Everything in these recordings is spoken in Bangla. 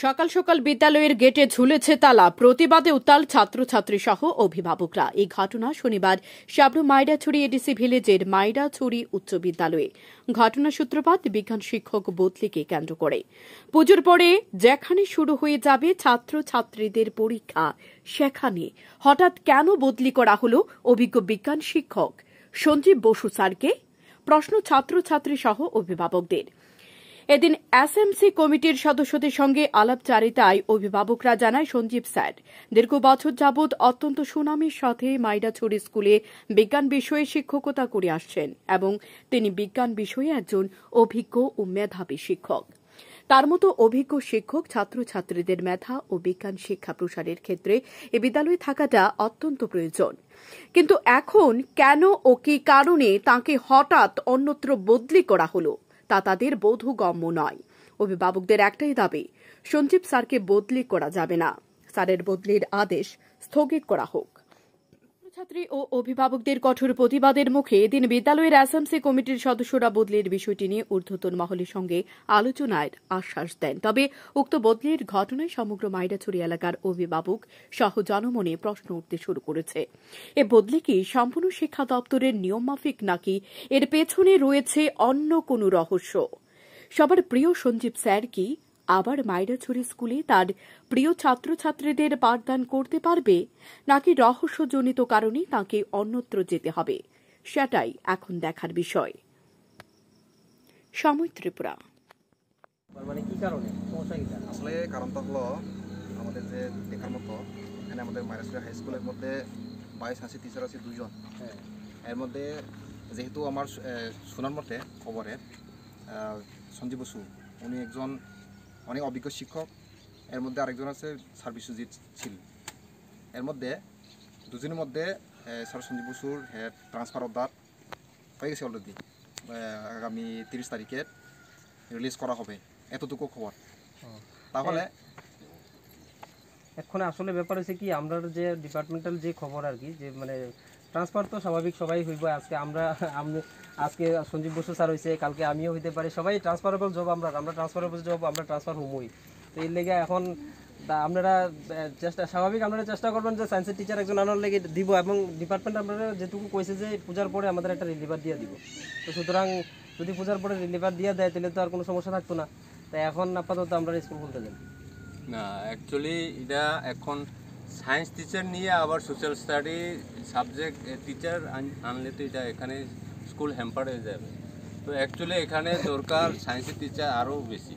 সকাল সকাল বিদ্যালয়ের গেটে ঝুলেছে তালা, প্রতিবাদে উত্তাল ছাত্রছাত্রী সহ অভিভাবকরা। এই ঘটনা শনিবার সাবরু মাইডাছড়ি এডিসি ভিলেজের মাইডাছড়ি উচ্চ বিদ্যালয়ে। ঘটনার সূত্রপাত বিজ্ঞান শিক্ষক বদলিকে কেন্দ্র করে। পুজোর পরে যেখানে শুরু হয়ে যাবে ছাত্রছাত্রীদের পরীক্ষা, সেখানে হঠাৎ কেন বদলি করা হল অভিজ্ঞ বিজ্ঞান শিক্ষক সঞ্জীব বসু স্যারকে? প্রশ্ন ছাত্রছাত্রী সহ অভিভাবকদের। এদিন এসএমসি কমিটির সদস্যদের সঙ্গে আলাপচারিতায় অভিভাবকরা জানায়, সঞ্জীব স্যার দীর্ঘ বছর যাবৎ অত্যন্ত সুনামের সাথে মাইডাছড়ি স্কুলে বিজ্ঞান বিষয়ে শিক্ষকতা করে আসছেন এবং তিনি বিজ্ঞান বিষয়ে একজন অভিজ্ঞ ও মেধাবী শিক্ষক। তার মতো অভিজ্ঞ শিক্ষক ছাত্রছাত্রীদের মেধা ও বিজ্ঞান শিক্ষা প্রসারের ক্ষেত্রে এ বিদ্যালয়ে থাকাটা অত্যন্ত প্রয়োজন। কিন্তু এখন কেন ও কি কারণে তাঁকে হঠাৎ অন্যত্র বদলি করা হল তা তাদের বোধগম্য নয়। অভিভাবকদের একটাই দাবি, সঞ্জীব স্যারকে বদলি করা যাবে না, স্যারের বদলির আদেশ স্থগিত করা হোক। ছাত্রী ও অভিভাবকদের কঠোর প্রতিবাদের মুখে এদিন বিদ্যালয়ের এসএমসি কমিটির সদস্যরা বদলির বিষয়টি নিয়ে ঊর্ধ্বতন মহলের সঙ্গে আলোচনার আশ্বাস দেন। তবে উক্ত বদলির ঘটনায় সমগ্র মাইডাছড়ি এলাকার অভিভাবক সহ জনমনে প্রশ্ন উঠতে শুরু করেছে। এ বদলি কি সম্পূর্ণ শিক্ষা দপ্তরের নিয়মমাফিক নাকি এর পেছনে রয়েছে অন্য কোনো রহস্য? সবার প্রিয় সঞ্জীব স্যার কি আবার মাইডাছড়ি স্কুলে তার প্রিয় ছাত্রছাত্রীদের পাঠদান করতে পারবে, নাকি রহস্যজনিত কারণে তাকে অন্যত্র যেতে হবে? সেটাই এখন দেখার বিষয়। সময় ত্রিপুরা। মানে কি কারণে সমস্যা কি? আসলে কারণটা হলো আমাদের যে দেখার মতো এখানে আমাদের মাইডাছড়ি হাই স্কুলের মধ্যে 22 টিচার আছে 2 জন। এর মধ্যে যেহেতু আমার শোনার মতে খবরে সঞ্জীব বসু উনি একজন অনেক অভিজ্ঞ শিক্ষক, এর মধ্যে আরেকজন আছে স্যার বিশ্বজিৎ ছিল। এর মধ্যে দুজনের মধ্যে স্যার সঞ্জীব বসুর ট্রান্সফার অর্ডার হয়ে গেছে অলরেডি, আগামী 30 তারিখে রিলিজ করা হবে, এতটুকু খবর। তাহলে এখন আসলে ব্যাপার হচ্ছে কি, আমরা যে ডিপার্টমেন্টাল যে খবর আর কি, যে মানে ট্রান্সফার তো স্বাভাবিক সবাই হইব। আজকে সঞ্জীব বসু স্যার হয়েছে, কালকে আমিও হইতে পারি, সবাই ট্রান্সফারেবল জব। আমরা ট্রান্সফারেবল জব, আমরা ট্রান্সফার হমই। তো এই লেগে এখন আপনারা স্বাভাবিক আপনারা চেষ্টা করবেন যে সায়েন্সের টিচার একজন আনার লেগে দিব, এবং ডিপার্টমেন্ট আপনারা যেটুকু কইছে যে পূজার পরে আমাদের একটা রিলিভার দিয়ে দিব। তো সুতরাং যদি পূজার পরে রিলিভার দিয়ে দেয় তাহলে তো আর কোনো সমস্যা থাকতো না। তাই এখন আপাতত আমরা স্কুল খুলতে যাই না। অ্যাকচুয়ালি এটা এখন সায়েন্স টিচার নিয়ে আবার সোশ্যাল স্টাডি সাবজেক্ট টিচার আনলে তো এটা এখানে স্কুল হ্যাম্পার হয়ে যাবে। তো অ্যাকচুয়ালি এখানে দরকার সায়েন্সের টিচার আরও বেশি।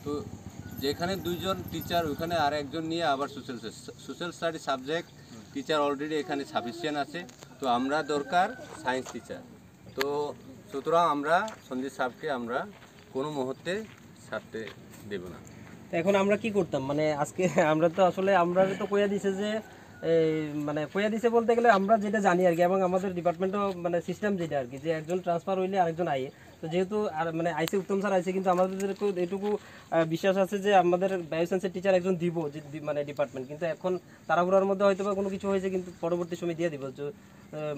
তো যেখানে 2 জন টিচার ওখানে আর একজন নিয়ে আবার social study subject teacher already এখানে সাফিসিয়েন্ট আছে। তো আমরা দরকার সায়েন্স টিচার। তো সুতরাং আমরা সঞ্জীব স্যারকে আমরা কোনো মুহূর্তে ছাড়তে দেব না। এখন আমরা কি করতাম, মানে আজকে আমরা তো আসলে আমরা তো কইয়া দিছে যে মানে কইয়া দিছে বলতে গেলে আমরা যেটা জানি আর কি, এবং আমাদের ডিপার্টমেন্টও মানে সিস্টেম যেটা আর কি, যে একজন ট্রান্সফার হইলে আরেকজন আইয়ে। তো যেহেতু আর মানে আইসি উত্তম স্যার আইসে, কিন্তু আমাদের এটুকু বিশ্বাস আছে যে আমাদের বায়োসায়েন্সের টিচার একজন দিব মানে ডিপার্টমেন্ট। কিন্তু এখন তাড়াহুড়ার মধ্যে হয়তো বা কোনো কিছু হয়েছে, কিন্তু পরবর্তী সময় দিয়ে দিব।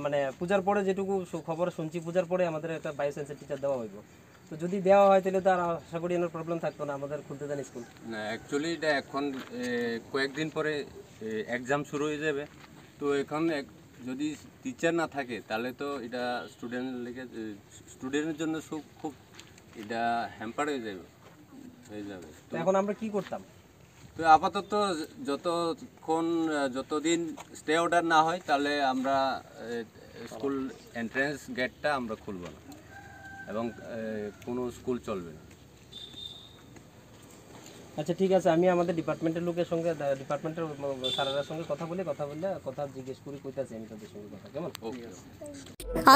মানে পূজার পরে যেটুকু খবর শুনছি, পূজার পরে আমাদের একটা বায়োসায়েন্সের টিচার দেওয়া হইব। তো যদি দেওয়া হয় তাহলে তো আর আশা করি এর প্রবলেম থাকতো না, আমাদের খুলতে দেন স্কুল। না, অ্যাকচুয়ালি এটা এখন কয়েকদিন পরে এক্সাম শুরু হয়ে যাবে। তো এখন যদি টিচার না থাকে তাহলে তো এটা স্টুডেন্টের জন্য খুব এটা হ্যাম্পার হয়ে যাবে। তো এখন আমরা কি করতাম? তো আপাতত যতদিন স্টে অর্ডার না হয় তাহলে আমরা স্কুল এন্ট্রান্স গেটটা আমরা খুলব না এবং কোনো স্কুল চলবে না। আচ্ছা ঠিক আছে, আমি আমাদের ডিপার্টমেন্টের লোকের সঙ্গে ডিপার্টমেন্টের স্যারের সঙ্গে কথা জিজ্ঞেস করি, কইতাছি আমি তাদের সঙ্গে কথা। কেমন?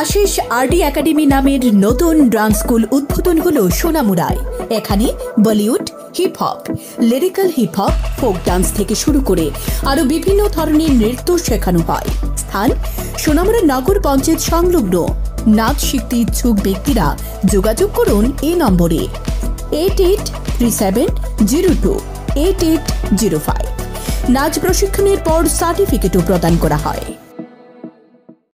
আশিস আরডি একাডেমি নামের নতুন ডান্স স্কুল উদ্বোধন হলো সোনামুড়ায়। এখানে Bollywood, hip hop, lyrical hip hop, folk dance থেকে শুরু করে আরো বিভিন্ন ধরনের নৃত্য শেখানো হয়। স্থান সোনামুড়া নগর পঞ্চায়েত সংলগ্ন। নাচ শিখতে ইচ্ছুক ব্যক্তিরা যোগাযোগ করুন এই নম্বরে 8837028805। নাচ প্রশিক্ষণের পর সার্টিফিকেটও প্রদান করা হয়।